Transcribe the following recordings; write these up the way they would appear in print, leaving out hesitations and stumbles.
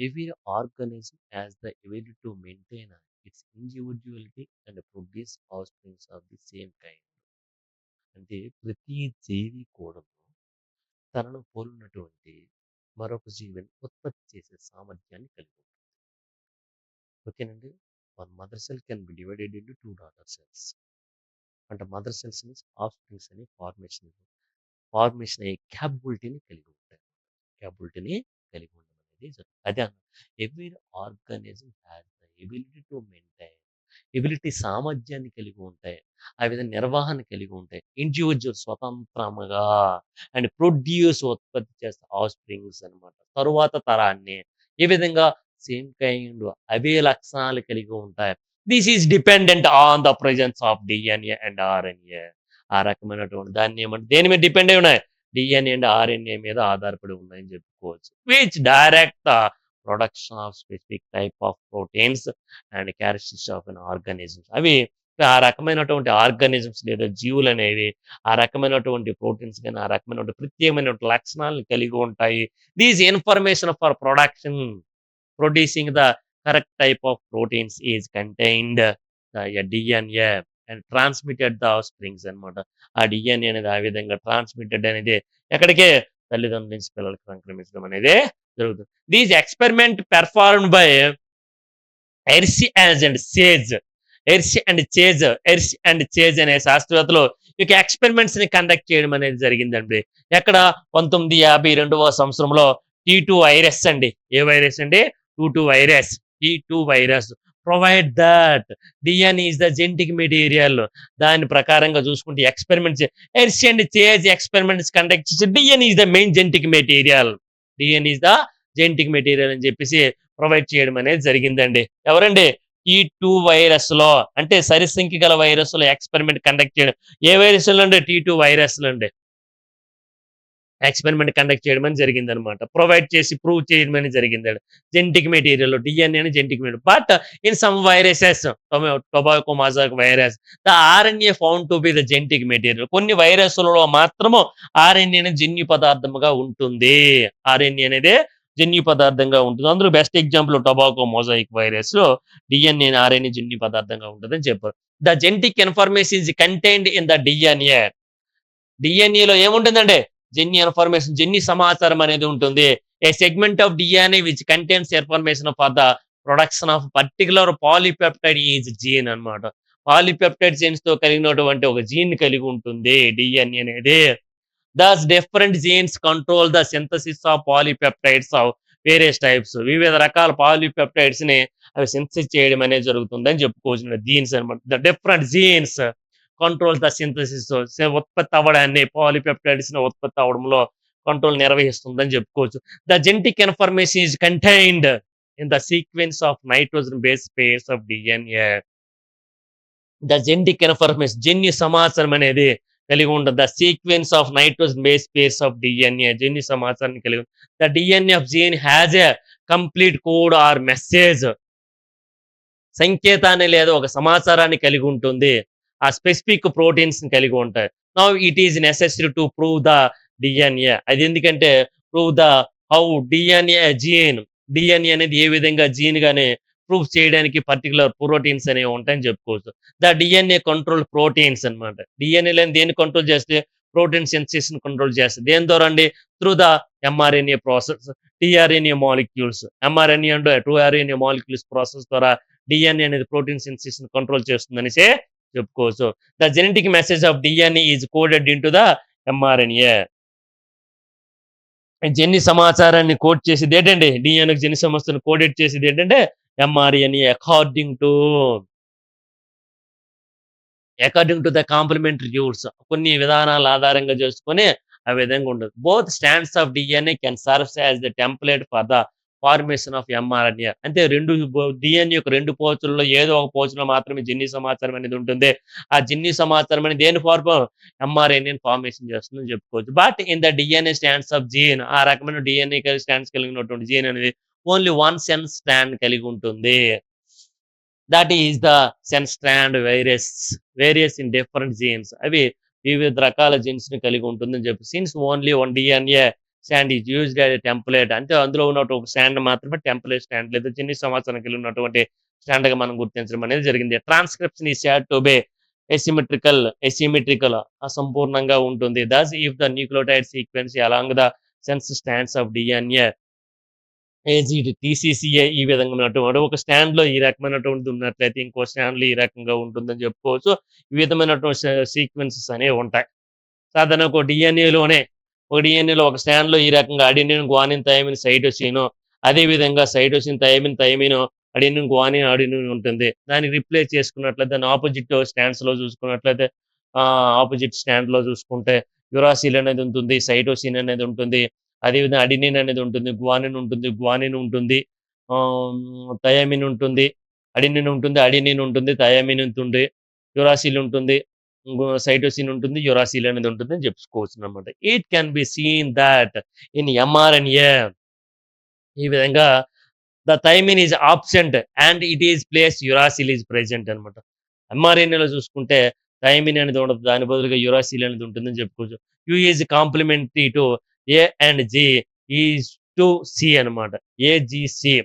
Every organism has the ability to maintain its individuality and produce offsprings of the same kind. అంటే ప్రతి జీవి కూడా తనను పోలినటువంటి మరొక జీవిని ఉత్పత్తి చేసే సామర్థ్యాన్ని కలిగి ఉంటుంది. ఓకేనండి. One mother cell can be divided into two daughter cells. అంటే mother cells means offsprings అని ఫార్మేషన్ అయ్యే క్యాపబిలిటీని కలిగి ఉంటాయి. క్యాపబిలిటీని కలిగి ఉండడం అనేది జరుగుతుంది. అదే every organism has the ability to maintain ability సామర్థ్యాన్ని కలిగి ఉంటాయి. ఆ విధంగా నిర్వహణ కలిగి ఉంటాయి. ఇండివిజువల్ స్వతంత్రముగా అండ్ ప్రొడ్యూస్ ఉత్పత్తి చేస్తే ఆఫ్ స్ప్రింగ్స్ అనమాట. తరువాత తరాన్ని ఈ విధంగా సేమ్ కైండ్ అవే లక్షణాలు కలిగి ఉంటాయి. This is dependent on the presence of DNA and RNA. ఆ రకమైనటువంటి దాన్ని ఏమంటే దేని మీద డిపెండ్ అయి ఉన్నాయి? డిఎన్ఏ అండ్ ఆర్ఎన్ఏ మీద ఆధారపడి ఉన్నాయని చెప్పుకోవచ్చు. Which direct the production of specific type of proteins and characteristics of an organisms. అవి ఆ రకమైనటువంటి ఆర్గానిజమ్స్ లేదా జీవులు అనేవి ఆ రకమైనటువంటి ప్రోటీన్స్ కానీ ఆ రకమైనటువంటి ప్రత్యేకమైనటువంటి లక్షణాలను కలిగి ఉంటాయి. These information for producing the correct type of proteins is contained DNA and transmitted the springs అనమాట. ఆ డిఎన్ఏ అనేది ఆ విధంగా ట్రాన్స్మిటెడ్ అనేది ఎక్కడికే తల్లిదండ్రుల నుంచి పిల్లలకు సంక్రమించడం అనేది జరుగుతుంది. These experiment performed by Hershey and Chase Hershey and Chase అనే శాస్త్రవేత్తలు ఇక ఎక్స్పెరిమెంట్స్ ని కండక్ట్ చేయడం అనేది జరిగిందండి. ఎక్కడ 1952వ సంవత్సరంలో T2 వైరస్ అండి. ఏ వైరస్ అండి? T2 virus provide that DNA is the genetic material. దాని ప్రకారంగా చూసుకుంటే experiments Hershey and Chase experiments conduct చేసి DNA is the main genetic material. DNA is the genetic material అని చెప్పేసి ప్రొవైడ్ చేయడం అనేది జరిగిందండి. ఎవరండి? T2 వైరస్ లో అంటే సరిసంఖ్య గల వైరస్ లో ఎక్స్పెరిమెంట్ కండక్ట్ చేయడం. ఏ వైరస్ లో అండి? T2 వైరస్ లో అండి ఎక్స్పెరిమెంట్ కండక్ట్ చేయడం అని జరిగింది అనమాట. ప్రొవైడ్ చేసి ప్రూవ్ చేయడం అని జరిగింది. జెనెటిక్ మెటీరియల్ డిఎన్ఏ అని genetic material. But in some viruses tobacco mosaic virus the RNA found to be the genetic material. కొన్ని వైరస్లలో మాత్రము ఆర్ఎన్ఏ అనేది జన్యు పదార్థముగా ఉంటుంది. ఆర్ఎన్ఏ అనేది జన్యు పదార్థంగా ఉంటుంది. అందులో best example tobacco mosaic virus లో డిఎన్ఏ ఆర్ఎన్ఏ జన్యు పదార్థంగా ఉంటుందని చెప్పారు. The genetic information is contained in the DNA. డిఎన్ఏలో ఏముంటుందండి? జన్యు సమాచారం అనేది ఉంటుంది. A segment of DNA which contains information for the production of particular polypeptide is gene అనమాట. పాలిపెప్టైడ్ జీన్స్ తో కలిగినటువంటి ఒక జీన్ కలిగి ఉంటుంది డిఎన్ఏ అనేది. Thus different genes control the synthesis of polypeptides of various types. వివిధ రకాల పాలిపెప్టైడ్స్ ని అవి సింథసిస్ చేయడం అనేది జరుగుతుంది అని చెప్పుకోవచ్చు. జీన్స్ అనమాట. The different genes control the synthesis ఉత్పత్తి అవ్వడాన్ని పాలిపెప్టైడ్స్ ని ఉత్పత్తి అవడంలో కంట్రోల్ నిర్వహిస్తుందని చెప్పుకోవచ్చు. The genetic information is contained in the sequence of nitrogen base pairs of DNA. The genetic information జన్యు సమాచారం అనేది కలిగి ఉంటుంది. The sequence of nitrogen base pairs of DNA జన్యు సమాచారాన్ని కలిగి ఉంటుంది. The DNA of gene has a complete code or message. సంకేతాన్ని లేదా ఒక సమాచారాన్ని కలిగి ఉంటుంది. ఆ స్పెసిఫిక్ ప్రోటీన్స్ ని కలిగి ఉంటాయి. Now it is necessary to prove the DNA. అది ఎందుకంటే ప్రూవ్ ద హౌ డిఎన్ఏ అనేది ఏ విధంగా జీన్ గానే ప్రూవ్ చేయడానికి పర్టికులర్ ప్రోటీన్స్ అనేవి ఉంటాయని చెప్పుకోవచ్చు. ద డిఎన్ఏ కంట్రోల్ ప్రోటీన్స్ అనమాట. డిఎన్ఏ లేని దేన్ని కంట్రోల్ చేస్తే ప్రోటీన్ సింథసిస్ ని కంట్రోల్ చేస్తుంది. దేని ద్వారా అండి? Through the mRNA process, tRNA molecules. MRNA and 2RNA molecules process ద్వారా డిఎన్ఏ అనేది ప్రోటీన్ సింథసిస్ ని కంట్రోల్ చేస్తుందనేసి చెప్పుకోవచ్చు. The genetic message of DNA is coded in to the mRNA. జన్యు సమాచారాన్ని కోడ్ చేసేది ఏంటండి? డిఎన్ఏ జన్యు సమస్యను కోడెడ్ చేసేది ఏంటంటే mRNA according to the complementary rules. కొన్ని విధానాల ఆధారంగా చేసుకొని ఆ విధంగా ఉండదు. Both stands of DNA can serves as the template for the formation of mRNA. అంటే డిఎన్ఏ యొక్క రెండు పోచుల్లో ఏదో ఒక పోచులో మాత్రమే జన్యు సమాచారం అనేది ఉంటుంది. ఆ జన్యు సమాచారం అనేది దేని ఫార్మ్? ఎంఆర్ఎన్ఏ ఫార్మేషన్ చేస్తుందని చెప్పుకోవచ్చు. But in the DNA stands of gene, ఆ రకమైన డిఎన్ఏ స్టాండ్స్ కలిగినటువంటి జీన్ అనేది ఓన్లీ వన్ సెన్స్ స్టాండ్ కలిగి ఉంటుంది. That is the sense stand various in different genes. అవి వివిధ రకాల జీన్స్ ని కలిగి ఉంటుందని చెప్పి since only one DNA stand is used as a template. అంటే అందులో ఉన్నటువంటి ఒక స్టాండ్ మాత్రమే టెంప్లేట్ స్టాండ్ లేదా చిన్ని సంవత్సరానికి ఉన్నటువంటి స్టాండ్‌గా మనం గుర్తించడం అనేది జరిగింది. Transcription is said to be asymmetrical అసంపూర్ణంగా ఉంటుంది. Thus if the nucleotide sequence along the sense strands of DNA AGD TCCA ఈ విధంగా ఉన్నటువంటి ఒక స్టాండ్‌లో ఈ రకమైనటువంటిది ఉన్నట్లయితే ఇంకో స్టాండ్‌లో ఈ రకంగా ఉంటుందని చెప్పుకోవచ్చు. ఈ విధమైనటువంటి సీక్వెన్సెస్ అనేవి ఉంటాయి. సాధారణంగా ఒక డిఎన్ఏలో ఒక స్టాండ్‌లో ఈ రకంగా అడెనిన్, గ్వానిన్, థైమిన్, సైటోసిన్ అదే విధంగా సైటోసిన్, థైమిన్, అడెనిన్, అడెనిన్ ఉంటుంది. దాన్ని రిప్లేస్ చేసుకున్నట్లయితే దాని ఆపోజిట్ స్టాండ్స్‌లో చూసుకున్నట్లయితే ఆపోజిట్ స్టాండ్‌లో చూసుకుంటే యురాసిల్ అనేది ఉంటుంది. సైటోసిన్ అనేది ఉంటుంది. అదేవిధంగా అడెనిన్ అనేది ఉంటుంది. గ్వానిన్ ఉంటుంది. థయామిన్ ఉంటుంది. అడెనిన్ ఉంటుంది. థయామిన్ ఉంటుంది. యురాసిల్ ఉంటుంది. సైటోసిన్ ఉంటుంది. యురాసిల్ అనేది ఉంటుంది అని చెప్పుకోవచ్చునన్నమాట. It can be seen that in mRNA ఈ విధంగా the thymine is absent and it is place uracil is present అనమాట. ఎంఆర్ఎన్ఏలో చూసుకుంటే థైమిన్ అనేది ఉండదు. దాని బదులుగా యురాసిల్ అనేది ఉంటుందని చెప్పుకోవచ్చు. U is complementary to A and G is to C అనమాట. AGC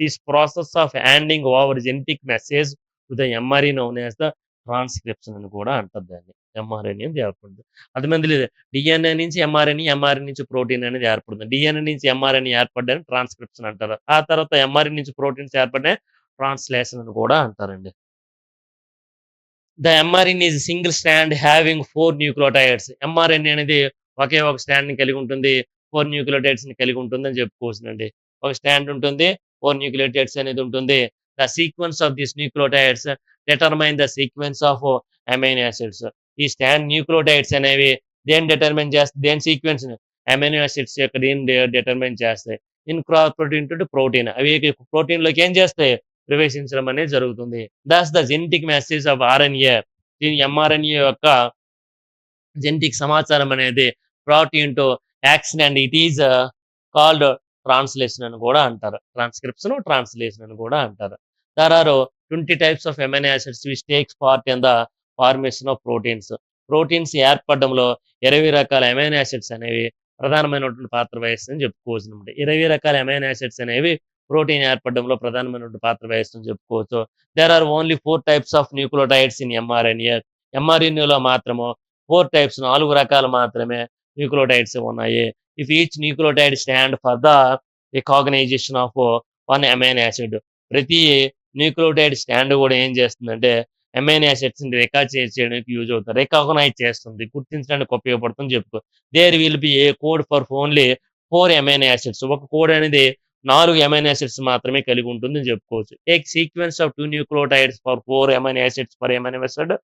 this process of handing over genetic message to the mRNA known as the transcription అని కూడా అంటారు దాన్ని. ఎంఆర్ఎన్ఏ అనేది ఏర్పడుతుంది. అర్థమైంది లేదు. డిఎన్ఏ నుంచి ఎంఆర్ఎన్ఏ, ఎంఆర్ఎన్ఏ నుంచి ప్రోటీన్ అనేది ఏర్పడుతుంది. డిఎన్ఏ నుంచి ఎంఆర్ఎన్ఏ ఏర్పడ్డాన్ని ట్రాన్స్క్రిప్షన్ అంటారు. ఆ తర్వాత ఎంఆర్ఎన్ఏ నుంచి ప్రోటీన్స్ ఏర్పడ్డాయి ట్రాన్స్లేషన్ అని కూడా అంటారండి. The mRNA is single stand having 4 nucleotides. MRNA అనేది ఒకే ఒక స్టాండ్‌ని కలిగి ఉంటుంది. 4 న్యూక్లియోటైడ్స్‌ని కలిగి ఉంటుందని చెప్పుకోవచ్చునండి. ఒక స్టాండ్ ఉంటుంది. 4 న్యూక్లియోటైడ్స్ అనేది ఉంటుంది. The sequence of these nucleotides determine the sequence of amino acids. ఈ స్టాండ్ న్యూక్లియోటైడ్స్ అనేవి దేని సీక్వెన్స్‌ని అమైనో యాసిడ్స్ యొక్క దీన్ని డిటర్మైన్ చేస్తాయి. ప్రోటీన్ టు ప్రోటీన్ అవి ప్రోటీన్‌లోకి ఏం చేస్తాయి? ప్రవేశించడం అనేది జరుగుతుంది. Thus the genetic message of RNA. దీని ఎంఆర్ఎన్ఏ యొక్క జెనెటిక్ సమాచారం అనేది protein to action and it is called translation అని కూడా అంటారు. ట్రాన్స్లేషన్ అని కూడా అంటారు. There are 20 types of amino acids which takes part in the formation of proteins. Proteins ఏర్పడడంలో 20 రకాల అమైనో యాసిడ్స్ అనేవి ప్రధానమైనటువంటి పాత్ర వహిస్తుందని చెప్పుకోవచ్చు అనమాట. 20 రకాల అమైనో యాసిడ్స్ అనేవి ప్రోటీన్ ఏర్పడడంలో ప్రధానమైనటువంటి పాత్ర వహిస్తుందని చెప్పుకోవచ్చు. There are only 4 types of nucleotides in mRNA. ఎంఆర్ఎన్ఏలో మాత్రము 4 టైప్స్ 4 రకాలు మాత్రమే న్యూక్లియోటైడ్స్ ఉన్నాయి. If each nucleotide stand for the recognization of one amino acid. ప్రతి న్యూక్లియోటైడ్ స్టాండ్ కూడా ఏం చేస్తుందంటే అమైనో యాసిడ్స్ ని రికార్డ్ చేయడానికి యూజ్ అవుతుంది. రికాగ్నైజ్ చేస్తుంది. గుర్తించడానికి ఉపయోగపడుతుంది చెప్పుకో. There will be a code for only 4 amino acids. ఒక కోడ్ అనేది 4 అమైనో యాసిడ్స్ మాత్రమే కలిగి ఉంటుందని చెప్పుకోవచ్చు. A sequence of 2 nucleotides for 4 amino acids per amino acid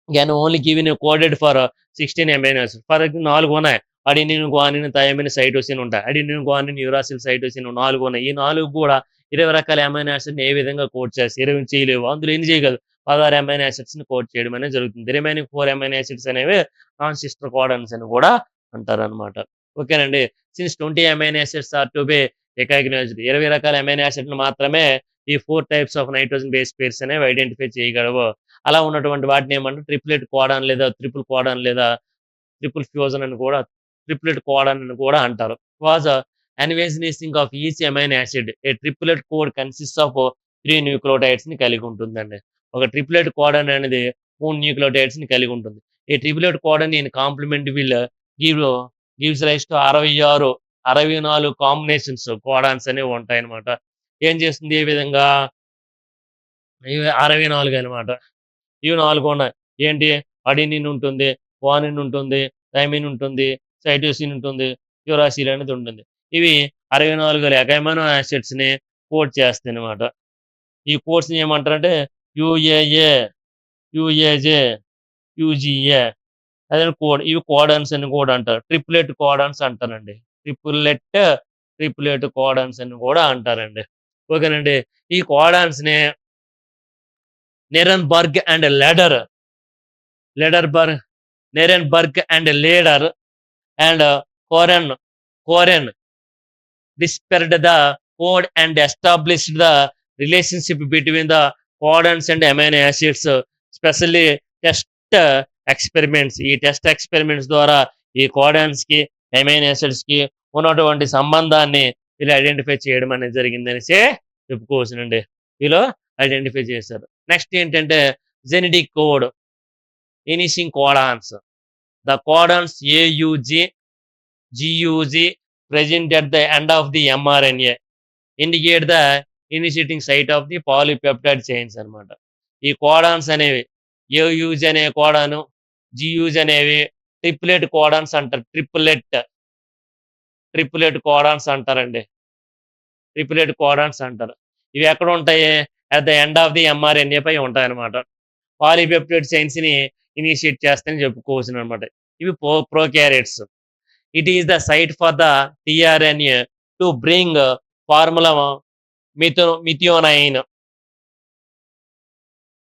can only given coded for 16 amino acids. For 4 ఉన్నాయి. అడెనిన్, గ్వానిన్, థైమిన్, సైటోసిన్ ఉంటాయి. Adenine, guanine, uracil, cytosine 4 ఉన్నాయి. ఈ 4 కూడా 20 రకాల అమైనో యాసిడ్‌ని ఏ విధంగా కోడ్ చేస్తాయి? 20 చేయలేవు. అందులో ఎన్ని చేయగలవు? 16 అమైనో యాసిడ్స్‌ని కోడ్ చేయడం అనేది జరుగుతుంది. రిమైనింగ్ 4 అమైనో యాసిడ్స్ అనేవి నాన్ సిస్టర్ కోడన్స్ అని కూడా అంటారనమాట. ఓకేనండి. Since 20 amino acids are to be recognised. 20 రకాల అమైనో యాసిడ్‌లు మాత్రమే ఈ 4 types of nitrogen base pairs అనేవి ఐడెంటిఫై చేయగలవు. అలా ఉన్నటువంటి వాటిని ఏమంటారు? ట్రిప్లెట్ కోడాన్ లేదా ట్రిపుల్ కోడాన్ లేదా ట్రిపుల్ ఫ్యూజన్ అని కూడా ట్రిప్లెట్ కోడాన్ అని కూడా అంటారు. వాజ్ అన్వేజనేసింగ్ of each amino acid. A triplet code consist of 3 nucleotides ని కలిగి ఉంటుందండి. ఒక ట్రిప్లెట్ కోడాన్ అనేది 3 న్యూక్లియోటైడ్స్ ని కలిగి ఉంటుంది. ఈ triplet codon in complement will gives rise to 64 combinations codons అనేవి ఉంటాయన్నమాట. ఏం చేస్తుంది? ఏ విధంగా? ఇవి 64 అనమాట. ఇవి 4 ఉన్నాయి. ఏంటి? అడెనిన్ ఉంటుంది, గ్వానిన్ ఉంటుంది, థైమిన్ ఉంటుంది, సైటోసిన్ ఉంటుంది, యురాసిల్ అనేది ఉంటుంది. ఇవి 64 అమైనో యాసిడ్స్‌ని కోడ్ చేస్తాయన్నమాట. ఈ కోడ్స్‌ని ఏమంటారంటే యూఏఏ, యూఏజే, యూజీఏ అదే కోడ్. ఇవి కోడాన్స్ అని కూడా అంటారు. ట్రిప్లెట్ కోడాన్స్ అంటారండి. ట్రిప్లెట్ కోడాన్స్ అని కూడా అంటారండి. ఓకేనండి. ఈ కోడాన్స్‌ని Nirenberg and Lederberg Nirenberg and Leder and Khorana dispersed the code and established the relationship between the codons and amino acids, especially test experiments. ఈ టెస్ట్ ఎక్స్పెరిమెంట్స్ ద్వారా ఈ కోడాన్స్ కి అమైనో యాసిడ్స్కి ఉన్నటువంటి సంబంధాన్ని వీళ్ళు ఐడెంటిఫై చేయడం అనేది జరిగిందనేసి చెప్పుకోవచ్చునండి. వీళ్ళు ఐడెంటిఫై చేశారు. నెక్స్ట్ ఏంటంటే genetic code, initiating codons. The codons AUG, GUG present at the end of the mRNA indicate the initiating site of the polypeptide chains అన్నమాట. ఈ కోడాన్స్ అనేవి ఏయుజ్ అనే కోడాను, జియుజ్ అనేవి ట్రిప్లెట్ కోడాన్స్ అంటారు. ట్రిప్లెట్ కోడాన్స్ అంటారండి. Triplet codons అంటారు. ఇవి ఎక్కడ ఉంటాయి? At the end of the mRNA పై ఉంటాయి అనమాట. పాలీపెప్టైడ్ చైన్స్ ని ఇనిషియేట్ చేస్తాయని చెప్పుకోవచ్చు అనమాట. ఇవి prokaryotes. It is the site for the tRNA to bring formyl methionine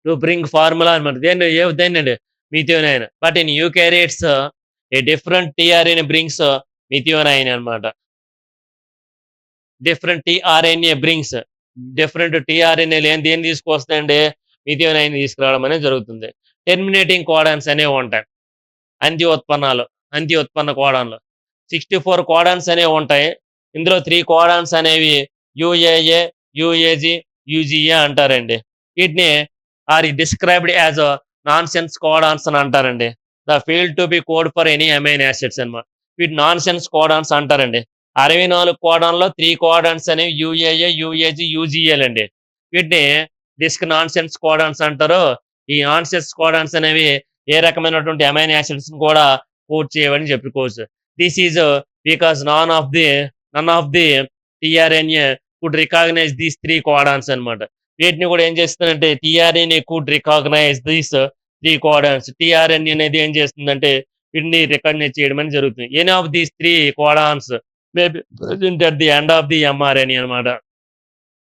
to bring formyl అనమాట. దేనండి methionine. But in eukaryotes a different tRNA brings methionine అనమాట. Different tRNA brings different tRNA లేని దేన్ని తీసుకొస్తాయండి? మిథియోనైన్ తీసుకురావడం అనేది జరుగుతుంది. టెర్మినేటింగ్ కోడాన్స్ అనేవి ఉంటాయి. అంత్య ఉత్పన్న కోడాన్లు 64 కోడాన్స్ అనేవి ఉంటాయి. ఇందులో 3 కోడాన్స్ అనేవి యుఏఏ, యుఏజి, యుజిఏ అంటారండి. వీటిని are described as non sense codons అని అంటారండి. The fail to be code for any amine acids అనమాట. వీటి నాన్ సెన్స్ కోడాన్స్ అంటారండి. 64 కోడాన్లో 3 కోడాన్స్ అనేవి యుఏఏ, యుఏజి, యుజిఏలు అండి. వీటిని నాన్ సెన్స్ కోడాన్స్ అంటారు. ఈ నాన్ సెన్స్ కోడాన్స్ అనేవి ఏ రకమైనటువంటి అమైన్ యాసిడ్స్ కూడా కోడ్ చేయవని చెప్పుకోవచ్చు. This is because none of the tRNA could recognise these 3 codons అనమాట. వీటిని కూడా ఏం చేస్తుందంటే tRNA could recognise these 3 codons. TRNA అనేది ఏం చేస్తుందంటే వీటిని రికగ్నైజ్ చేయడం అనేది జరుగుతుంది. Any of these 3 codons may be present at the end of the mRNA అనమాట.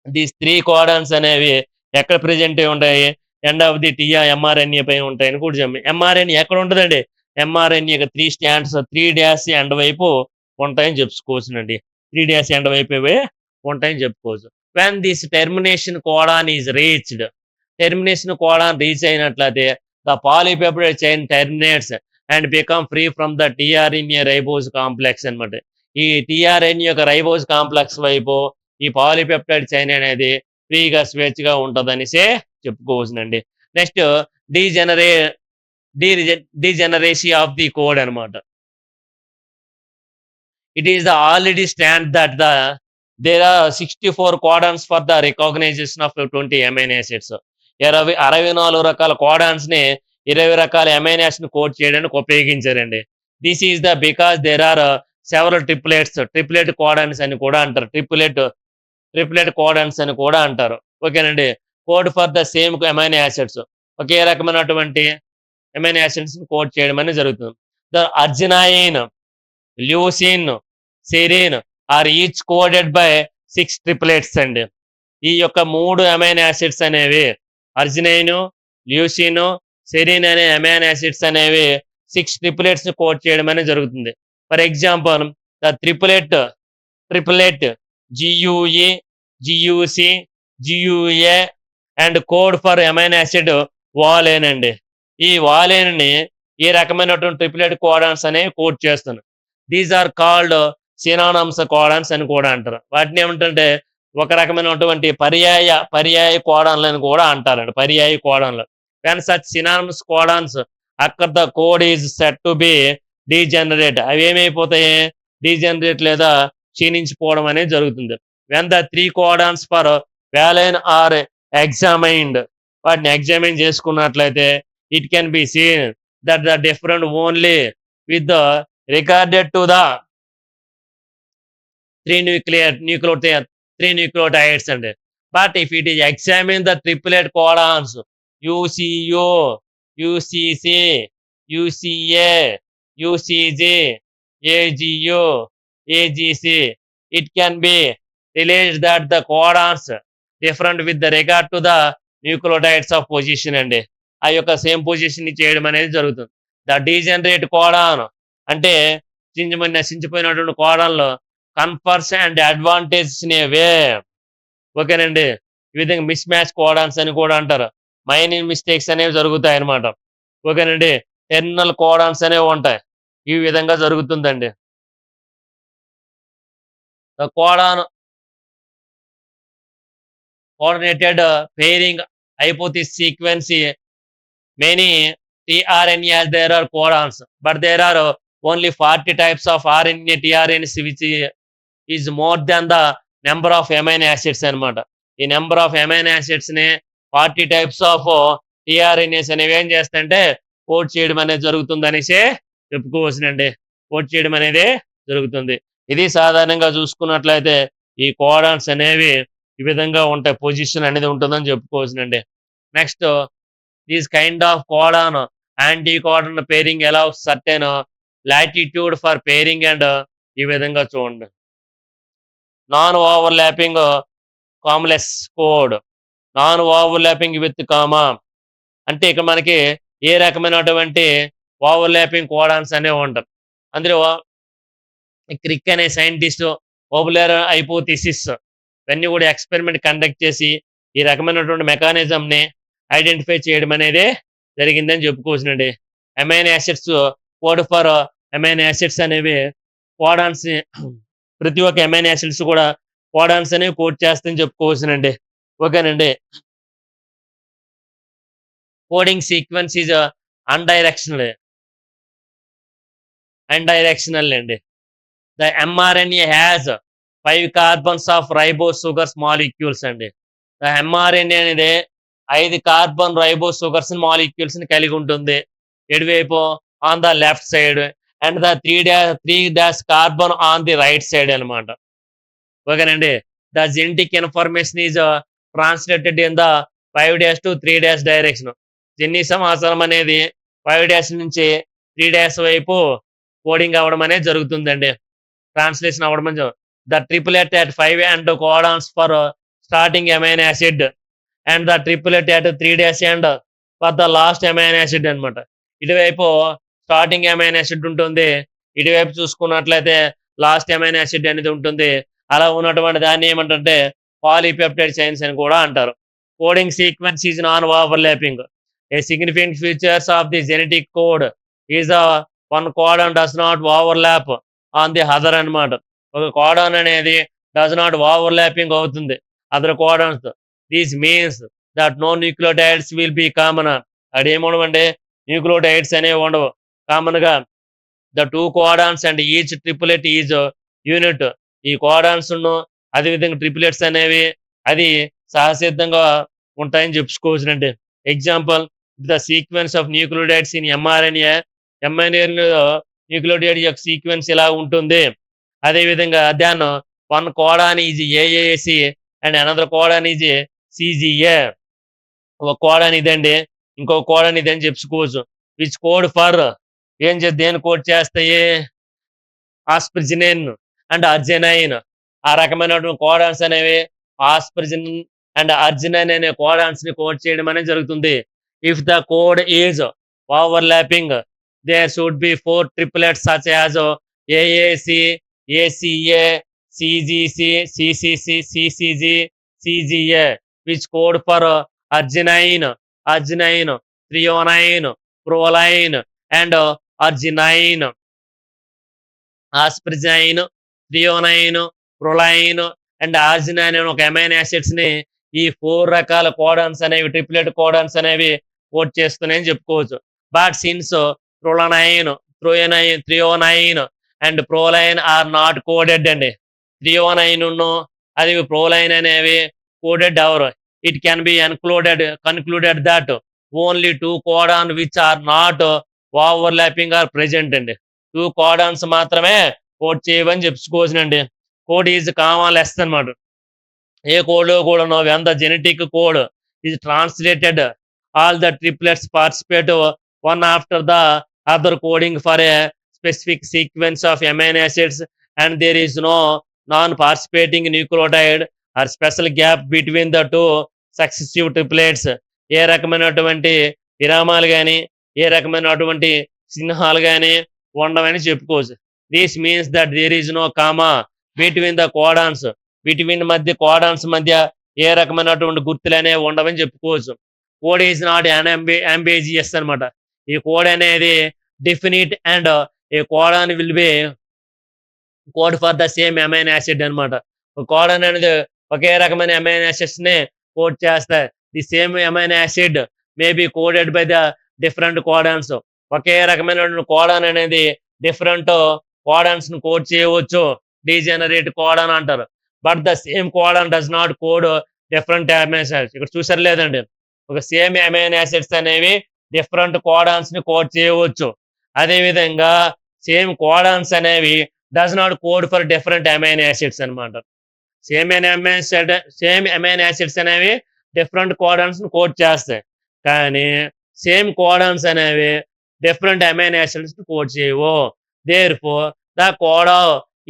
దీస్ 3 కోడాన్స్ అనేవి ఎక్కడ ప్రెజెంట్ అయి ఉంటాయి? ఎండ్ ఆఫ్ ది ఎంఆర్ఎన్ఏ పై ఉంటాయని కూడా చెప్పి. ఎంఆర్ఎన్ఏ ఎక్కడ ఉంటుందండి? ఎంఆర్ఎన్ఏ 3 స్టాండ్స్ 3 డాష్ ఎండ్ వైపు ఉంటాయని చెప్పుకోవచ్చునండి. 3 డాష్ ఎండ్ వైపు ఉంటాయని చెప్పుకోవచ్చు. When this termination codon is reached, termination codon reach అయినట్లయితే the polypeptide chain terminates and become free from the tRNA ribose complex అనమాట. ఈ టిఆర్ఎన్ఏ యొక్క రైబోజ్ కాంప్లెక్స్ వైపు ఈ పాలీపెప్టైడ్ చైన్ అనేది ఫ్రీగా స్వేచ్ఛగా ఉంటుందనిసే చెప్పుకోవచ్చునండి. Next degeneracy of the code అనమాట. It is the already stand that there are 64 codons for the recognization of 20 amino acids. 64 రకాల కోడాన్స్ ని 20 రకాల అమైనో యాసిడ్ కోడ్ చేయడానికి ఉపయోగించారండి. This is the because there are several triplet codons అని కూడా అంటారు. Triplet codons అని కూడా అంటారు. ఓకేనండి. Code for the same amino acids, ఒకే రకమైనటువంటి అమైనో యాసిడ్స్ కోడ్ చేయడం అనేది జరుగుతుంది. The arginine, leucine, serine are each coded by 6 triplets అండి. ఈ యొక్క 3 అమైనో యాసిడ్స్ అనేవి అర్జినైన్, ల్యూసిన్, సెరిన్ అనే అమైనో యాసిడ్స్ అనేవి 6 ట్రిప్లెట్స్ ని కోడ్ చేయడం అనేది జరుగుతుంది. For example the triplet GUE, GUC, GUA and code for amino acid valine అండి. ఈ వాలేన్ ని ఈ రకమైనటువంటి ట్రిప్లెట్ కోడాన్స్ అనేవి కోడ్ చేస్తున్నారు. These are called synonyms codons అని కూడా అంటారు. వాటిని ఏమంటే ఒక రకమైనటువంటి పర్యాయ కోడాన్లు అని కూడా అంటారండి. పర్యాయ కోడాన్లు. When such synonyms codons occur the code is set to be degenerate. అవి ఏమైపోతాయి? డీజనరేట్ లేదా క్షీణించిపోవడం అనేది జరుగుతుంది. When the 3 codons for valine are examined, వాటిని ఎగ్జామైన్ చేసుకున్నట్లయితే it can be seen that the different only with the recorded to the 3 nucleotides అండి. But if it is examine the triplet codons UCU, UCC, UCA, UCG, AGU, AGC, it can be realized that the codons different with the regard to the nucleotides of position అండి. ఆ యొక్క same position ని చేయడం అనేది జరుగుతుంది. The degenerate codon అంటే నశించిపోయినటువంటి కోడాన్లో confers and advantages వే. ఓకేనండి. ఈ విధంగా మిస్ మ్యాచ్ కోడాన్స్ అని కూడా అంటారు. మైనింగ్ మిస్టేక్స్ అనేవి జరుగుతాయి అనమాట. ఓకేనండి. టెర్మినల్ కోడాన్స్ అనేవి ఉంటాయి. ఈ విధంగా జరుగుతుందండి. The coordinated pairing hypothesis sequence, many tRNA as there are codons, but there are only 40 types of RNA tRNAs, which is more than the number of amino acids అనమాట. ఈ నెంబర్ ఆఫ్ అమైనో యాసిడ్స్ ని 40 types of టిఆర్ఎన్ఏస్ అనేవి ఏం చేస్తాయంటే code చేయడం అనేది జరుగుతుంది అనేసి చెప్పుకోవచ్చునండి. కోడ్ చేయడం అనేది జరుగుతుంది. ఇది సాధారణంగా చూసుకున్నట్లయితే ఈ కోడాన్స్ అనేవి ఈ విధంగా ఉంటాయి, పొజిషన్ అనేది ఉంటుందని చెప్పుకోవచ్చునండి. Next, these kind of codon anticodon pairing allows certain latitude for pairing and ఈ విధంగా చూడండి. Non overlapping commaless code, non overlapping with comma అంటే ఇక్కడ మనకి ఏ రకమైనటువంటి ఓవర్లాపింగ్ కోడాన్స్ అనేవి ఉంటాయి. అందులో క్రిక్ అనే సైంటిస్ట్ ఓబులర్ హైపోథిసిస్ ఇవన్నీ కూడా ఎక్స్పెరిమెంట్ కండక్ట్ చేసి ఈ రకమైనటువంటి మెకానిజంని ఐడెంటిఫై చేయడం అనేది జరిగిందని చెప్పుకోవచ్చునండి. Amino acids code for amino acids అనేవి కోడాన్స్, ప్రతి ఒక్క అమైనో యాసిడ్స్ కూడా కోడాన్స్ అనేవి కోడ్ చేస్తాయని చెప్పుకోవచ్చునండి. ఓకేనండి. కోడింగ్ సీక్వెన్స్ ఈజ్ అన్డైరెక్షనల్ అండి. The mRNA has 5 carbons of ribose sugars molecules అండి. The mRNA అనేది 5 కార్బన్ రైబోస్ sugars మాలిక్యూల్స్ ని కలిగి ఉంటుంది. ఎటువైపు? On the left side and the 3 carbon on the right side అనమాట. ఓకేనండి. The genetic information is translated in the 5' to 3' direction. జన్యు సమాచారం అనేది 5' నుంచి 3' వైపు కోడింగ్ అవ్వడం అనేది జరుగుతుందండి. ట్రాన్స్లేషన్ అవ్వడం. The triplet at 5 and codons for starting amino acid and the triplet at 3' and for the last amino acid అనమాట. ఇటువైపు స్టార్టింగ్ అమైనో యాసిడ్ ఉంటుంది, ఇటువైపు చూసుకున్నట్లయితే లాస్ట్ అమైనో యాసిడ్ అనేది ఉంటుంది. అలా ఉన్నటువంటి దాన్ని ఏమంటే పాలీపెప్టైడ్ చైన్స్ అని కూడా అంటారు. Coding sequence is non overlapping. A significant features of the genetic code is one codon does not overlap on the other అనమాట. ఒక కోడాన్ అనేది డస్ నాట్ ఓవర్లాపింగ్ అవుతుంది other codons. These means that no nucleotides will be common. అదేమోడమంటే nucleotides అనేవి ఉండవు. Common గా the 2 codons and each triplet is unit. ఈ codons అదేవిధంగా ట్రిపులెట్స్ అనేవి అది సహసిద్ధంగా ఉంటాయని చెప్పుకోవచ్చునండి. Example, the sequence of nucleotides in mRNA. ఎంఆర్ఎన్ఏలో న్యూక్లియోటైడ్ యొక్క సీక్వెన్స్ ఇలా ఉంటుంది. అదేవిధంగా దాన్ని 1 codon is AAC and another codon is CGA. ఒక కోడాన్ ఇదండి, ఇంకో కోడాన్ ఇదని చెప్పుకోవచ్చు. విచ్ కోడ్ ఫర్ దేని కోడ్ చేస్తాయి? Asparagine and arginine. ఆ రకమైనటువంటి కోడాన్స్ అనేవి ఆస్ప్రిజిన్ అండ్ అర్జినైన్ అనే కోడాన్స్ ని కోడ్ చేయడం అనేది జరుగుతుంది. If the code is overlapping, there should be 4 triplets such as AAC, ACA, CGC, CCC, CCG, CGA, which code for arginine, threonine, proline, and arginine. Asparagine, threonine, proline, and arginine అనే ఒక amino acids ని ఈ 4 రకాల codons అనేవి, triplet codons అనేవి code చేస్తున్నాయని చెప్పుకోవచ్చు. But since prolanine, threonine and proline are not coded అండి. threonine అది proline అనేవి coded hour. It can be concluded that only 2 codons which are not overlapping are present అండి. 2 codons మాత్రమే code చేయవని చెప్పుకోవచ్చునండి. Code is కామలెస్ అనమాట. ఏ code కూడా when the genetic code is translated, all the triplets participate one after the other coding for a specific sequence of amino acids, and there is no non-participating nucleotide or special gap between the 2 successive triplets. ఏ రకమైనటువంటి విరామాలు కానీ ఏ రకమైనటువంటి చిహ్నాలు కానీ ఉండవని చెప్పుకోవచ్చు. This means that there is no comma between the codons. Codons మధ్య ఏ రకమైనటువంటి గుర్తులు అనేవి ఉండవని చెప్పుకోవచ్చు. కోడ్ ఈజ్ నాట్ అంబిజియస్ అనమాట. ఈ కోడ్ అనేది definite and a codon will be code for the same amino acid అనమాట. కోడ్ అనేది ఒకే రకమైన అమైనో యాసిడ్స్‌ని కోడ్ చేస్తాయి. The same amino acid may be coded by the different codons. ఒకే రకమైనటువంటి కోడాన్ అనేది డిఫరెంట్ కోడాన్స్‌ని కోడ్ చేయవచ్చు. డీజెనరేట్ కోడాన్ అంటారు. But the same codon does not code different amino acids. ఇక్కడ చూసారా లేదండి? ఒక సేమ్ అమైనో యాసిడ్స్ అనేవి డిఫరెంట్ కోడాన్స్‌ని కోడ్ చేయవచ్చు. అదే విధంగా సేమ్ కోడాన్స్ అనేవి does not code for different amino acids అన్నమాట. సేమ్ అమైనో యాసిడ్స్ అనేవి డిఫరెంట్ కోడాన్స్‌ని కోడ్ చేస్తాయి. కానీ సేమ్ కోడాన్స్ అనేవి డిఫరెంట్ అమైనో యాసిడ్స్‌ని కోడ్ చేయవు. Therefore the code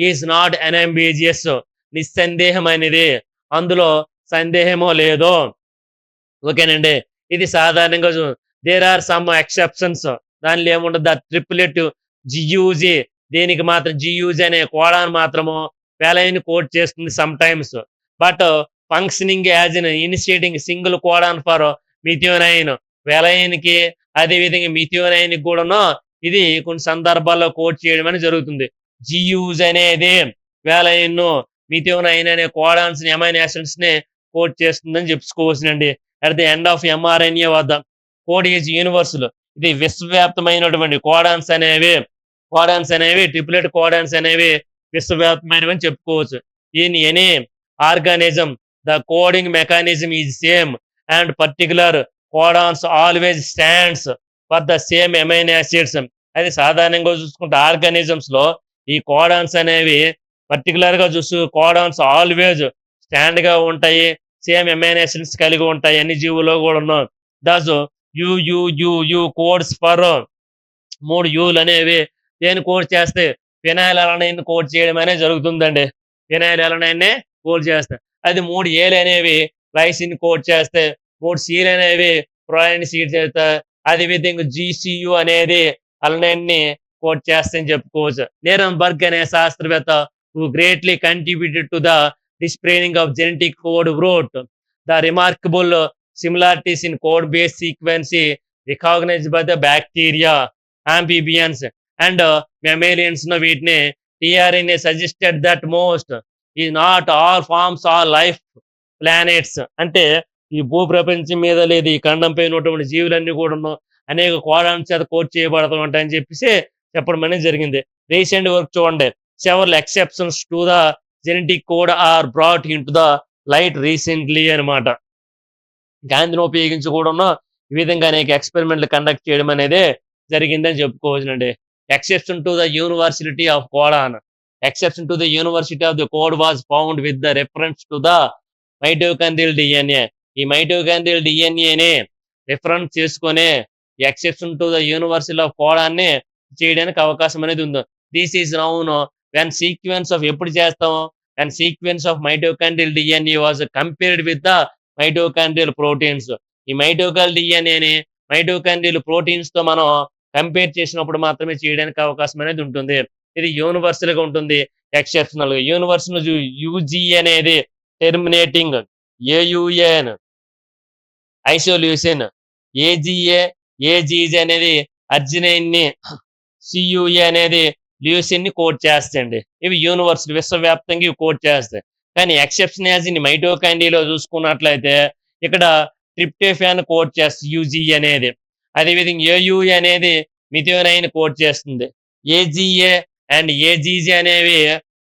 is not unambiguous. నిస్సందేహమైనది. అందులో సందేహము లేదు. ఓకేనండి. ఇది సాధారణంగా దేర్ ఆర్ సమ్ ఎక్సెప్షన్స్. దానిలో ఏముండదు. ద ట్రిప్లెట్ జియూజీ దీనికి మాత్రం జియూజీ అనే కోడాన్ మాత్రము వేలైన్ కోడ్ చేస్తుంది sometimes. But functioning as an initiating single codon for methionine. వేలైన్‌కి అదే విధంగా మిథియోనైన్‌కి కూడాను ఇది కొన్ని సందర్భాల్లో కోడ్ చేయడం అనేది జరుగుతుంది. జియూజ్ అనేది వేలైన్, మిథియోనైన్ అనే కోడాన్స్‌ని అమైనో యాసిడ్స్‌ని కోడ్ చేస్తుందని చెప్పుకోవచ్చునండి. At the end of mRNA వద్ద కోడ్ ఈజ్ యూనివర్సల్. ఇది విశ్వవ్యాప్తమైనటువంటి కోడాన్స్ అనేవి ట్రిప్లెట్ కోడాన్స్ అనేవి విశ్వవ్యాప్తమైనవి అని చెప్పుకోవచ్చు. In any organism the coding mechanism is same and particular codons always stands for the same amino acids. అది సాధారణంగా చూసుకుంటే ఆర్గానిజమ్స్ లో ఈ కోడాన్స్ అనేవి పర్టికులర్ గా కోడాన్స్ ఆల్వేజ్ స్టాండ్ గా ఉంటాయి. సేమ్ అమైనో యాసిడ్స్ కలిగి ఉంటాయి. అన్ని జీవుల్లో కూడా ఉన్నాం. దస్ యు కోడ్స్ ఫర్ 3 యూలు అనేవి దేన్ని కోడ్ చేస్తే ఫినైల్ అలనైన్ కోడ్ చేయడం అనేది జరుగుతుందండి. ఫినైల్ అలనైన్‌ని కోడ్ చేస్తాయి. అది 3 ఏలు అనేవి లైసిన్ కోడ్ చేస్తాయి. 3 సీలు అనేవి ప్రొలైన్ సీడ్ చేస్తాయి. అదే విధంగా జీసీయు అనేది అలనైన్‌ని కోడ్ చేస్తాయని చెప్పుకోవచ్చు. నీరెన్బర్గ్ అనే శాస్త్రవేత్త who greatly contributed to the displaying of genetic code wrote the remarkable similarities in code based sequence recognized by the bacteria, amphibians and mammalians వీటిని tRNA suggested that most is not all forms are life planets. అంటే ఈ భూప్రపంచం మీద లేదు ఈ ఖండంపై ఉన్నటువంటి జీవులన్నీ కూడా అనేక codons చేత కోడ్ చేయబడతా ఉంటాయని చెప్పేసి చెప్పడం అనేది జరిగింది. రీసెంట్ వర్క్ చూడండి. Several exceptions to the genetic code are brought into the light recently అనమాట. గాంధీని ఉపయోగించి కూడా ఈ విధంగా అనేక ఎక్స్పెరిమెంట్లు కండక్ట్ చేయడం అనేది జరిగిందని చెప్పుకోవచ్చునండి. Exception to the university of codon. Exception to the university of the code was found with the reference to the mitochondrial DNA. ఈ మైటోకాండ్రియల్ డిఎన్ఏని రిఫరెన్స్ చేసుకొని exception to the university of కోడాన్ని చేయడానికి అవకాశం అనేది ఉంది. This is known when sequence of ఎప్పుడు చేస్తాం and sequence of mitochondrial DNA was compared with the mitochondrial proteins. ఈ మైటోకాండ్రియల్ డిఎన్ఏని మైటోకాండ్రియల్ ప్రోటీన్స్ తో మనం కంపేర్ చేసినప్పుడు మాత్రమే చేయడానికి అవకాశం అనేది ఉంటుంది. ఇది యూనివర్సల్ గా ఉంటుంది. ఎక్సెప్షనల్ గా యూనివర్సల్ యూజీ అనేది టెర్మినేటింగ్, ఏయుఎన్ ఐసోల్యూషన్, ఏజీజీ అనేది అర్జినైన్ ని, సియుఏ అనేది ల్యూసిన్ ని కోడ్ చేస్తాయండి. ఇవి యూనివర్సల్ విశ్వవ్యాప్తంగా ఇవి కోడ్ చేస్తాయి. కానీ ఎక్సెప్షన్ యాజ్ ఇన్ మైటోకాండ్రియాలో చూసుకున్నట్లయితే ఇక్కడ ట్రిప్టోఫాన్ కోడ్ చేస్తుంది యూజీ అనేది. అదేవిధంగా ఏయుఏ అనేది మిథియోనైన్ కోడ్ చేస్తుంది. ఏజీఏ అండ్ ఏజీజీ అనేవి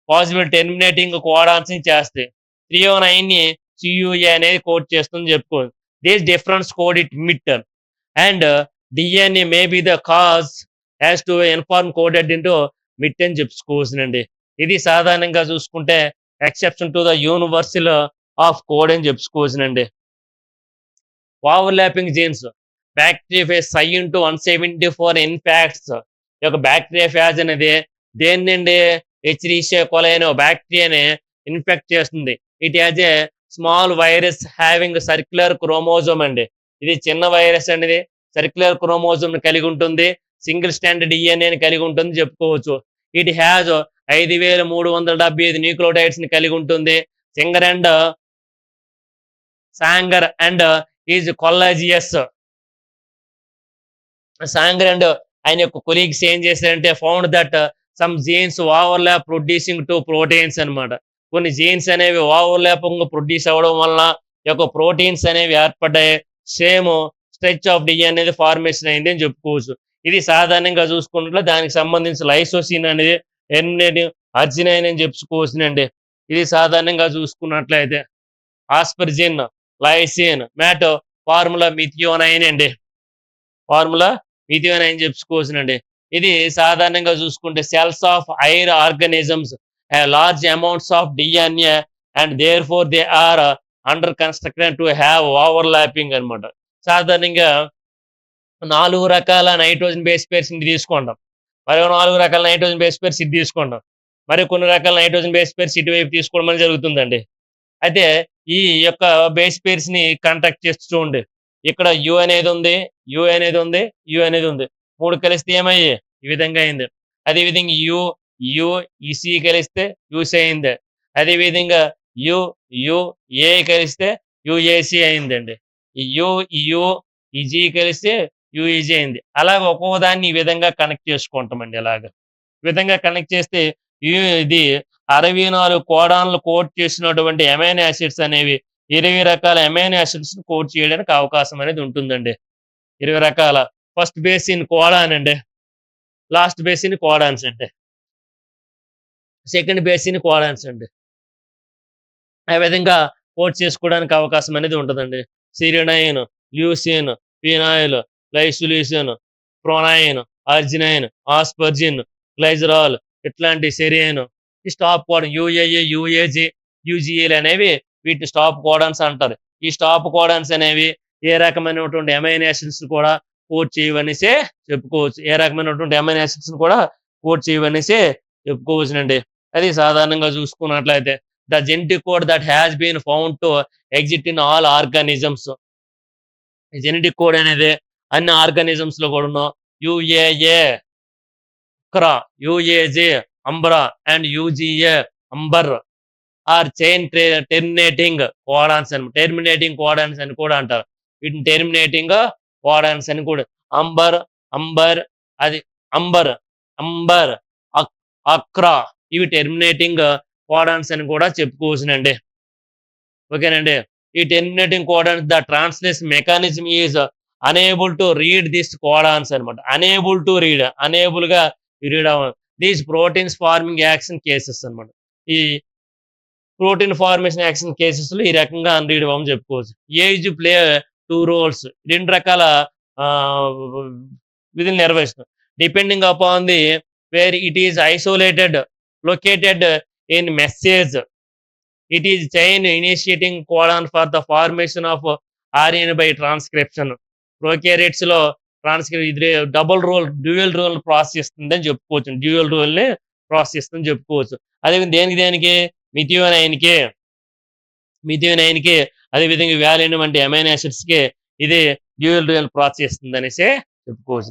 పాసిబుల్ టెర్మినేటింగ్ కోడాన్స్ ని చేస్తాయి. 309 ని సియుఏ అనేది కోడ్ చేస్తుంది చెప్పుకోవచ్చు. This difference code it mit and DNA may be the cause as to inform coded into mit అని చెప్పుకోవచ్చునండి. ఇది సాధారణంగా చూసుకుంటే exception to the universal of code అని చెప్పుకోవచ్చునండి. Overlapping genes bacteriophage psi into 174 infects. ఈ యొక్క బ్యాక్టీరియాఫేజ్ అనేది దేన్నండి హెచ్రీషియా కొలై అనే బ్యాక్టీరియాని ఇన్ఫెక్ట్ చేస్తుంది. It as a small virus having circular chromosome అండి. ఇది చిన్న వైరస్ అనేది సర్క్యులర్ క్రోమోజోమ్ కలిగి ఉంటుంది. సింగిల్ స్టాండ్ డిఎన్ఏని కలిగి ఉంటుంది చెప్పుకోవచ్చు. ఇట్ హ్యాజ్ 5375 న్యూక్లియోటైడ్స్ ని కలిగి ఉంటుంది. Sanger and is colleagues. Sanger and ఆయన యొక్క కొలీగ్స్ ఏం చేశారంటే found that some genes overlap producing two proteins అన్నమాట. కొన్ని జీన్స్ అనేవి ఓవర్‌లాపింగ్ ప్రొడ్యూస్ అవ్వడం వలన ఈ యొక్క ప్రోటీన్స్ అనేవి ఏర్పడ్డాయి. సేమ్ స్ట్రెచ్ ఆఫ్ డీఎన్ఏ అనేది ఫార్మేషన్ అయింది అని చెప్పుకోవచ్చు. ఇది సాధారణంగా చూసుకున్నట్లే దానికి సంబంధించి లైసోసిన్ అనేది టెర్మినేటివ్ అర్జినైన్ అని చెప్పుకోవచ్చునండి. ఇది సాధారణంగా చూసుకున్నట్లయితే ఆస్పర్జిన్, లైసిన్, మాటో ఫార్ములా మిథియోనైన్ అండి. ఫార్ములా మిథియోనైన్ చెప్పుకోవచ్చునండి. ఇది సాధారణంగా చూసుకుంటే cells of higher organisms have large amounts of DNA and therefore they are under constructed to have overlapping అన్నమాట. సాధారణంగా 4 రకాల నైట్రోజన్ బేస్ పేర్స్‌ని తీసుకుంటాం. మరో 4 రకాల నైట్రోజన్ బేస్ పేర్స్ ఇది తీసుకుంటాం. మరి కొన్ని రకాల నైట్రోజన్ బేస్ పేర్స్ ఇటువైపు తీసుకోవడం అనేది జరుగుతుందండి. అయితే ఈ యొక్క బేస్ పేర్స్‌ని కాంటాక్ట్ చేస్తూ చూడండి. ఇక్కడ యు అనేది ఉంది, యు అనేది ఉంది, యు అనేది ఉంది. 3 కలిస్తే ఏమయ్యాయి? ఈ విధంగా అయింది. అదే విధంగా యు, యు, ఈ సి కలిస్తే యూసీ అయింది. అదే విధంగా యు, యు, ఏ కలిస్తే యూఏసీ అయిందండి. ఈ యు, ఈ యు, ఈ జీ కలిస్తే యూఈజీ అయింది. అలాగ ఒక్కొక్క దాన్ని ఈ విధంగా కనెక్ట్ చేసుకుంటామండి ఇలాగ. ఈ విధంగా కనెక్ట్ చేస్తే ఇది 64 కోడాన్లు కోడ్ చేసినటువంటి అమైనో యాసిడ్స్ అనేవి 20 రకాల అమైనో యాసిడ్స్‌ని కోడ్ చేయడానికి అవకాశం అనేది ఉంటుందండి. 20 రకాల ఫస్ట్ బేస్ ఇన్ కోడాన్ అండి. లాస్ట్ బేస్ ఇన్ కోడాన్స్ అండి. సెకండ్ బేస్ ఇన్ కోడాన్స్ అండి. ఆ విధంగా కోడ్ చేసుకోవడానికి అవకాశం అనేది ఉంటదండి. సిరినైన్, ల్యూసిన్, ఫినాయిల్, లైసోలిసిన్, ప్రొనైన్, అర్జినైన్, ఆస్పర్జిన్, గ్లైజరాల్ ఇట్లాంటి సెరిన్ ఈ స్టాప్ కోడాన్ యూఏఏ, యూఏజీ, యూజీఏలు అనేవి వీటిని స్టాప్ కోడాన్స్ అంటారు. ఈ స్టాప్ కోడాన్స్ అనేవి ఏ రకమైనటువంటి అమైనో యాసిడ్స్ కూడా కోడ్ చేయవనేసే చెప్పుకోవచ్చు. ఏ రకమైనటువంటి అమైనో యాసిడ్స్‌ని కూడా కోడ్ చేయవనేసే చెప్పుకోవచ్చునండి. అది సాధారణంగా చూసుకున్నట్లయితే the genetic code that has been found to exist in all organisms. ఈ జెనెటిక్ కోడ్ అనేది అన్ని ఆర్గానిజమ్స్ లో కూడాను UAA ochre, UAG amber and UGA amber are chain terminating codons అని టెర్మినేటింగ్ కోడాన్స్ అని కూడా అంటారు. వీటిని టెర్మినేటింగ్ కోడాన్స్ అని కూడా అంబర్, అంబర్ అది అంబర్, అంబర్, అక్రా ఇవి టెర్మినేటింగ్ కోడాన్స్ అని కూడా చెప్పుకోవచ్చునండి. ఓకేనండి. ఈ terminating codons the translation mechanism is unable to read this codons అనమాట. అనేబుల్ టు రీడ్ అనేబుల్ గా read these proteins farming action cases అనమాట. ఈ ప్రోటీన్ ఫార్మేషన్ యాక్షన్ కేసెస్ లో ఈ రకంగా అన్రీడ్ అని చెప్పుకోవచ్చు. ఏజ్ ప్లే 2 రోల్స్ 2 రకాల విధులు నిర్వహిస్తుంది. Depending upon the where it is isolated located in message it is chain initiating codon for the formation of RNA by transcription. Prokaryotes లో ఇది డ్యూయల్ రోల్ ప్రాసెస్ ఇస్తుందని చెప్పుకోవచ్చు. డ్యూయల్ రోల్ ని process ఇస్తుందని చెప్పుకోవచ్చు. అదే దేనికి మిథియోనైన్ కి అదే విధంగా వ్యాలిన్ వంటి అమైనో యాసిడ్స్ కి ఇది డ్యూయల్ రోల్ ప్రాసెస్ ఇస్తుంది అనేసి చెప్పుకోవచ్చు.